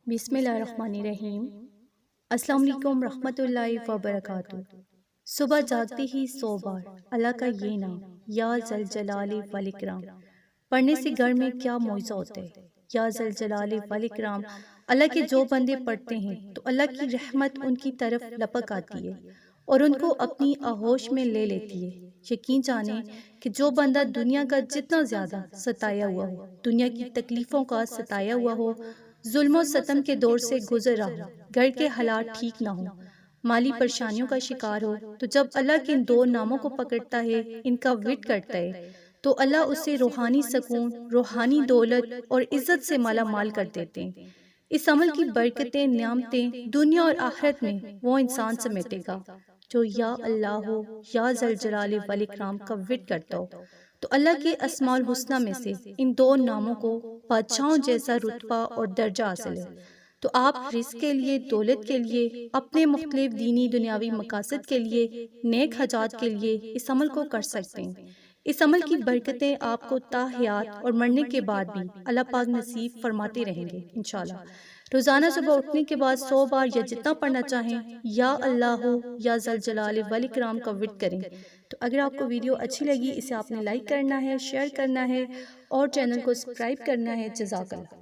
بسم اللہ الرحمن الرحیم۔ السلام علیکم رحمۃ اللہ وبرکاتہ۔ صبح جاگتے ہی 100 بار اللہ کا یہ نام یا ذل جلال والاکرام پڑھنے سے گھر میں کیا معجزہ ہوتا ہے۔ یا ذل جلال والاکرام اللہ کے جو بندے پڑھتے ہیں تو اللہ کی رحمت ان کی طرف لپک آتی ہے اور ان کو اپنی آغوش میں لے لیتی ہے۔ یقین جانیں کہ جو بندہ دنیا کا جتنا زیادہ ستایا ہوا ہو، دنیا کی تکلیفوں کا ستایا ہوا ہو، ظلم و ستم کے دور سے گزر رہا ہو، گھر کے حالات ٹھیک نہ ہو، مالی پریشانیوں کا شکار ہو، تو جب اللہ کے ان دو ناموں کو پکڑتا ہے، ان کا ورد کرتا ہے، تو اللہ اسے روحانی سکون، روحانی دولت اور عزت سے مالا مال کر دیتے ہیں۔ اس عمل کی برکتیں، نعمتیں دنیا اور آخرت میں وہ انسان سمیٹے گا جو یا اللہ ہو یا ذل جلال والاکرام کا ورد کرتا ہو۔ تو اللہ کے اسماء الحسنہ میں سے ان دو ناموں کو بادشاہوں جیسا رتبہ اور درجہ حاصل ہے۔ تو آپ رزق کے لیے، دولت کے لیے، اپنے مختلف دینی دنیاوی مقاصد کے لیے، نیک حاجات کے لیے اس عمل کو کر سکتے ہیں۔ اس عمل کی برکتیں آپ کو تا حیات اور مرنے کے بعد بھی اللہ پاک نصیب فرماتے رہیں گے انشاءاللہ۔ روزانہ صبح اٹھنے کے بعد 100 بار یا جتنا پڑھنا چاہیں یا اللہ ہو یا ذل جلال والاکرام کا ورد کریں۔ تو اگر آپ کو ویڈیو اچھی لگی، اسے آپ نے لائک کرنا ہے، شیئر کرنا ہے اور چینل کو سبسکرائب کرنا ہے۔ جزاک اللہ۔